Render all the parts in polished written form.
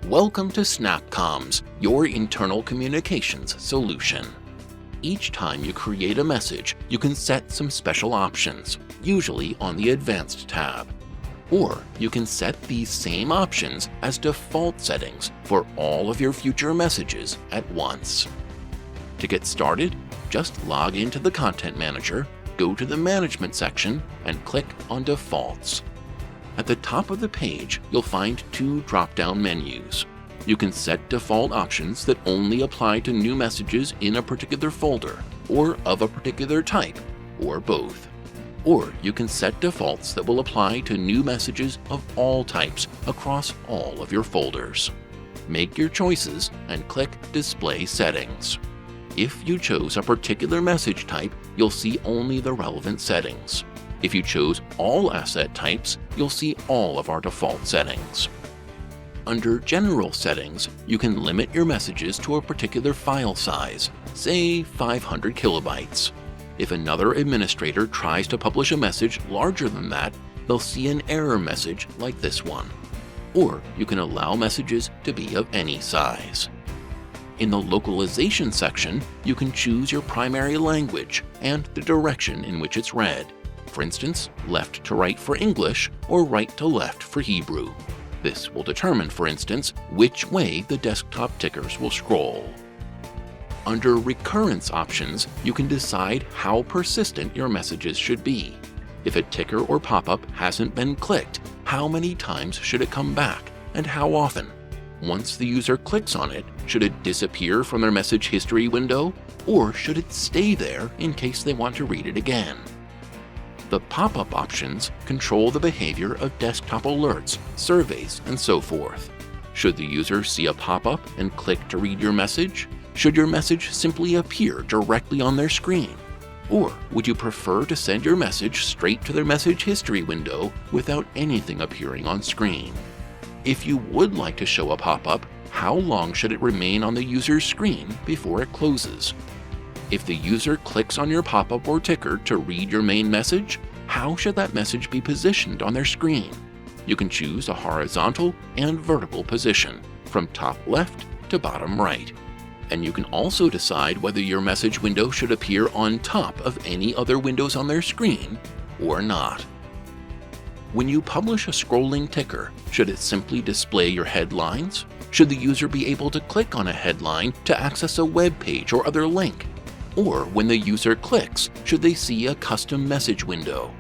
Welcome to SnapComms, your internal communications solution. Each time you create a message, you can set some special options, usually on the Advanced tab. Or you can set these same options as default settings for all of your future messages at once. To get started, just log into the Content Manager, go to the Management section, and click on Defaults. At the top of the page, you'll find two drop-down menus. You can set default options that only apply to new messages in a particular folder, or of a particular type, or both. Or you can set defaults that will apply to new messages of all types across all of your folders. Make your choices and click Display Settings. If you chose a particular message type, you'll see only the relevant settings. If you chose all asset types, you'll see all of our default settings. Under General Settings, you can limit your messages to a particular file size, say 500 kilobytes. If another administrator tries to publish a message larger than that, they'll see an error message like this one. Or you can allow messages to be of any size. In the Localization section, you can choose your primary language and the direction in which it's read. For instance, left to right for English or right to left for Hebrew. This will determine, for instance, which way the desktop tickers will scroll. Under Recurrence options, you can decide how persistent your messages should be. If a ticker or pop-up hasn't been clicked, how many times should it come back, and how often? Once the user clicks on it, should it disappear from their message history window, or should it stay there in case they want to read it again? The pop-up options control the behavior of desktop alerts, surveys, and so forth. Should the user see a pop-up and click to read your message? Should your message simply appear directly on their screen? Or would you prefer to send your message straight to their message history window without anything appearing on screen? If you would like to show a pop-up, how long should it remain on the user's screen before it closes? If the user clicks on your pop-up or ticker to read your main message, how should that message be positioned on their screen? You can choose a horizontal and vertical position, from top left to bottom right. And you can also decide whether your message window should appear on top of any other windows on their screen or not. When you publish a scrolling ticker, should it simply display your headlines? Should the user be able to click on a headline to access a web page or other link? Or when the user clicks, should they see a custom message window?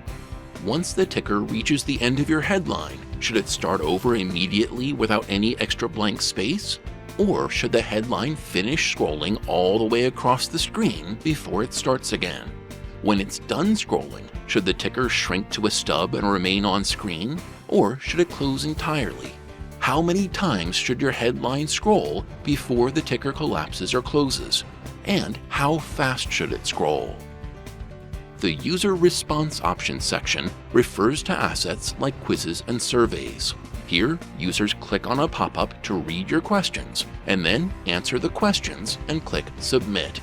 Once the ticker reaches the end of your headline, should it start over immediately without any extra blank space? Or should the headline finish scrolling all the way across the screen before it starts again? When it's done scrolling, should the ticker shrink to a stub and remain on screen? Or should it close entirely? How many times should your headline scroll before the ticker collapses or closes? And how fast should it scroll? The User Response Options section refers to assets like quizzes and surveys. Here, users click on a pop-up to read your questions, and then answer the questions and click Submit.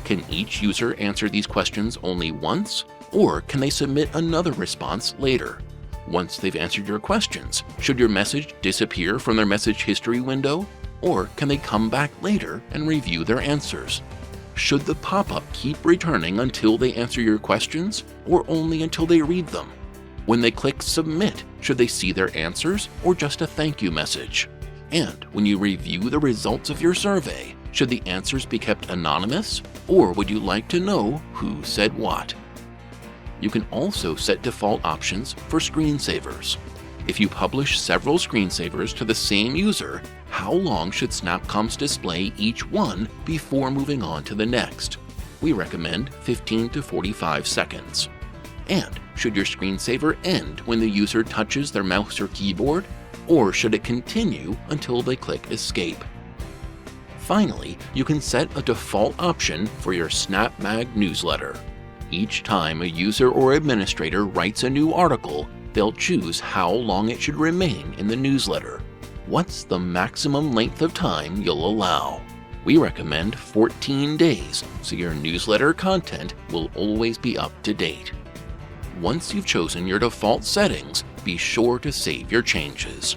Can each user answer these questions only once, or can they submit another response later? Once they've answered your questions, should your message disappear from their message history window? Or can they come back later and review their answers? Should the pop-up keep returning until they answer your questions, or only until they read them? When they click Submit, should they see their answers, or just a thank you message? And when you review the results of your survey, should the answers be kept anonymous, or would you like to know who said what? You can also set default options for screensavers. If you publish several screensavers to the same user, how long should SnapComms display each one before moving on to the next? We recommend 15 to 45 seconds. And should your screensaver end when the user touches their mouse or keyboard, or should it continue until they click Escape? Finally, you can set a default option for your SnapMag newsletter. Each time a user or administrator writes a new article, they'll choose how long it should remain in the newsletter. What's the maximum length of time you'll allow? We recommend 14 days, so your newsletter content will always be up to date. Once you've chosen your default settings, be sure to save your changes.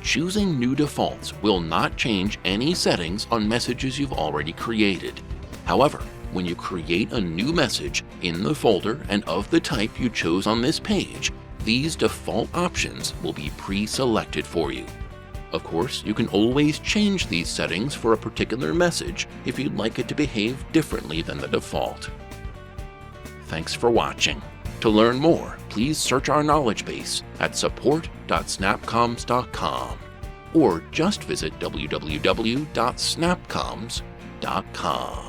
Choosing new defaults will not change any settings on messages you've already created. However, when you create a new message in the folder and of the type you chose on this page, these default options will be pre-selected for you. Of course, you can always change these settings for a particular message if you'd like it to behave differently than the default. Thanks for watching. To learn more, please search our knowledge base at support.snapcomms.com or just visit www.snapcomms.com.